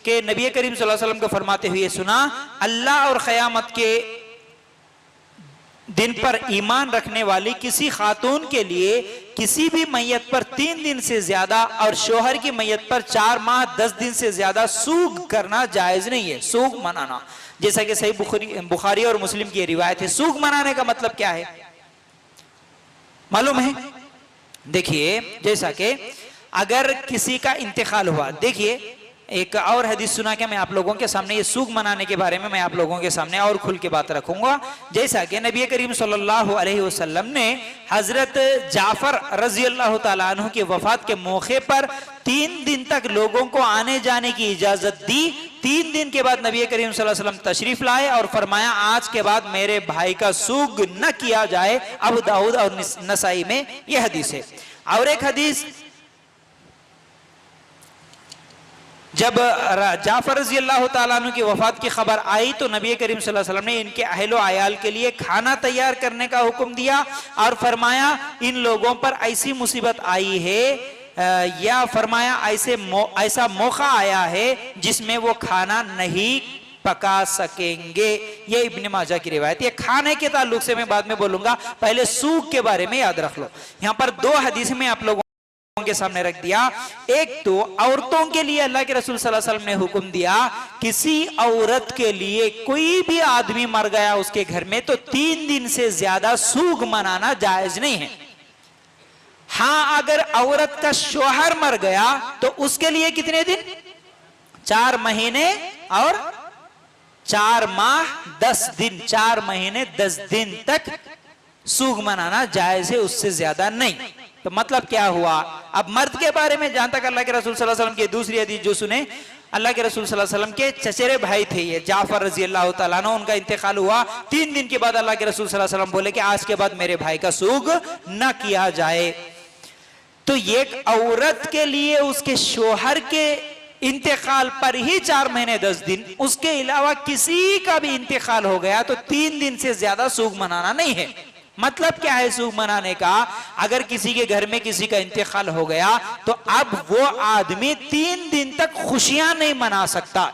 कि नबी करीम सल्लल्लाहु अलैहि वसल्लम को फरमाते हुए सुना, अल्लाह और क़यामत के दिन पर ईमान रखने वाली किसी खातून के लिए किसी भी मैयत पर 3 दिन से ज्यादा और शोहर की मैयत पर 4 माह 10 दिन से ज्यादा सूग करना जायज नहीं है। सूग मनाना, जैसा कि सही बुखारी और मुस्लिम की रिवायत है। सूग मनाने का मतलब क्या है मालूम है? देखिए, जैसा कि अगर किसी का इंतकाल हुआ, देखिए एक और हदीस सुना के मैं आप लोगों के सामने ये सूग मनाने के बारे में मैं आप लोगों के सामने और खुल के बात रखूंगा। जैसा कि नबी करीम सल्लल्लाहु अलैहि वसल्लम ने हजरत जाफर रजी अल्लाह तआला अन्हु के वफात के मौके पर 3 दिन तक लोगों को आने जाने की इजाजत दी। 3 दिन के बाद नबी करीम सल्लल्लाहु अलैहि वसल्लम तशरीफ लाए और फरमाया, आज के बाद मेरे भाई का सूग न किया जाए। अबू दाऊद और नसाई में यह हदीस है। और एक हदीस, जब जाफर रज़ी अल्लाह तआला अन्हु की वफात की खबर आई तो नबी करीम सल्लल्लाहु अलैहि वसल्लम ने इनके अहलो आयाल के लिए खाना तैयार करने का हुक्म दिया और फरमाया, इन लोगों पर ऐसी मुसीबत आई है या फरमाया ऐसा मौका आया है जिसमें वो खाना नहीं पका सकेंगे। ये इब्न माजा की रिवायत। ये खाने के ताल्लुक से मैं बाद में बोलूंगा, पहले सूग के बारे में याद रख लो। यहाँ पर 2 हदीस में आप लोगों के सामने रख दिया। एक तो औरतों के लिए अल्लाह के रसूल सल्लल्लाहु अलैहि वसल्लम ने हुक्म दिया, किसी औरत के लिए कोई भी आदमी मर गया उसके घर में तो 3 दिन से ज्यादा सूग मनाना जायज नहीं है। हाँ, अगर औरत का शौहर मर गया तो उसके लिए कितने दिन? 4 महीने और 4 माह 10 दिन, 4 महीने 10 दिन तक सूग मनाना जायज है, उससे ज्यादा नहीं। तो मतलब क्या हुआ? अब मर्द के बारे में जहां तक अल्लाह के रसूल सल्लल्लाहु अलैहि वसल्लम की दूसरी हदीस जो सुने, अल्लाह के रसूल सल्लल्लाहु अलैहि वसल्लम के चचेरे भाई थे ये जाफर रजी अल्लाह तआला अन्हु, उनका इंतकाल हुआ। 3 दिन के बाद अल्लाह के रसूल सल्लल्लाहु अलैहि वसल्लम बोले कि आज के बाद मेरे भाई का सूग न किया जाए। तो एक औरत के लिए उसके शोहर के इंतकाल पर ही 4 महीने 10 दिन, उसके अलावा किसी का भी इंतकाल हो गया तो 3 दिन से ज्यादा सूग मनाना नहीं है। मतलब क्या है सूग मनाने का? अगर किसी के घर में किसी का इंतकाल हो गया तो अब वो आदमी 3 दिन तक खुशियां नहीं मना सकता।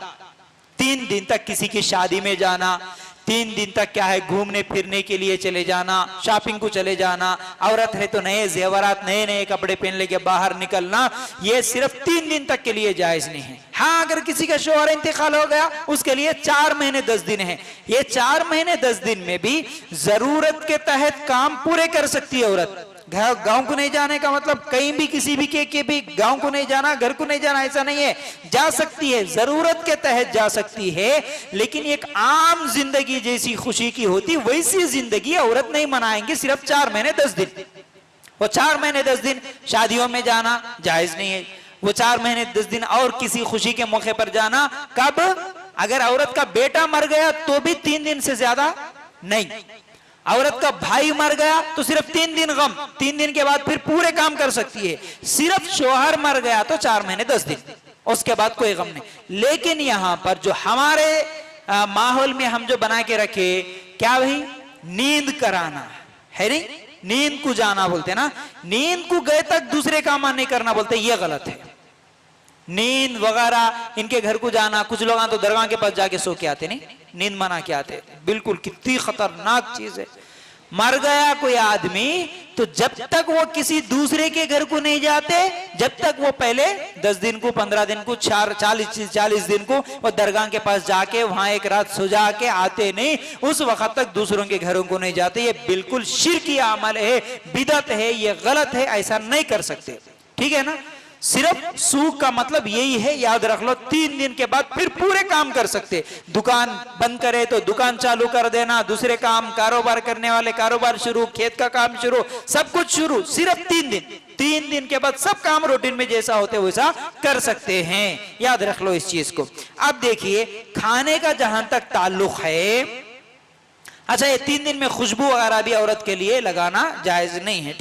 3 दिन तक किसी की शादी में जाना, 3 दिन तक क्या है घूमने फिरने के लिए चले जाना, शॉपिंग को चले जाना, औरत है तो नए जेवरात नए नए कपड़े पहन लेके बाहर निकलना, ये सिर्फ 3 दिन तक के लिए जायज नहीं है। हाँ, अगर किसी का शौहर इंतकाल हो गया उसके लिए 4 महीने 10 दिन है। ये 4 महीने 10 दिन में भी जरूरत के तहत काम पूरे कर सकती है औरत। गांव को नहीं जाने का मतलब कहीं भी किसी भी के भी गांव को नहीं जाना, घर को नहीं जाना, ऐसा नहीं है। जा सकती है, जरूरत के तहत जा सकती है, लेकिन एक आम जिंदगी जैसी खुशी की होती वैसी जिंदगी औरत नहीं मनाएंगे सिर्फ 4 महीने 10 दिन। वो 4 महीने 10 दिन शादियों में जाना जायज नहीं है। वो 4 महीने 10 दिन और किसी खुशी के मौके पर जाना, कब? अगर औरत का बेटा मर गया तो भी 3 दिन से ज्यादा नहीं। औरत का भाई मर गया तो सिर्फ 3 दिन गम, 3 दिन के बाद फिर पूरे काम कर सकती है। सिर्फ शौहर मर गया तो 4 महीने 10 दिन, उसके बाद कोई गम नहीं। लेकिन यहां पर जो हमारे माहौल में हम जो बना के रखे, क्या भाई? नींद कराना है, नहीं नींद को जाना बोलते ना, नींद को गए तक दूसरे काम नहीं करना बोलते, ये गलत है। नींद वगैरह इनके घर को जाना, कुछ लोग तो दरगाह के पास जाके सो के आते, नहीं नींद मना के आते, बिल्कुल कितनी खतरनाक चीज है। मर गया कोई आदमी तो जब तक वो किसी दूसरे के घर को नहीं जाते, जब तक वो पहले 10 दिन को 15 दिन को 40 दिन को वो दरगाह के पास जाके वहां एक रात सो जा के आते नहीं, उस वक्त तक दूसरों के घरों को नहीं जाते। ये बिल्कुल शिर्की अमल है, बिदअत है, ये गलत है, ऐसा नहीं कर सकते। ठीक है ना? सिर्फ सूग का मतलब यही है, याद रख लो। 3 दिन के बाद फिर पूरे काम कर सकते। दुकान बंद करे तो दुकान चालू कर देना, दूसरे काम कारोबार करने वाले कारोबार शुरू, खेत का काम शुरू, सब कुछ शुरू, सिर्फ 3 दिन। 3 दिन के बाद सब काम रूटीन में जैसा होते वैसा कर सकते हैं। याद रख लो इस चीज को। अब देखिए, खाने का जहां तक ताल्लुक है, अच्छा ये 3 दिन में खुशबू वगैरह भी औरत के लिए लगाना जायज नहीं है। ठीक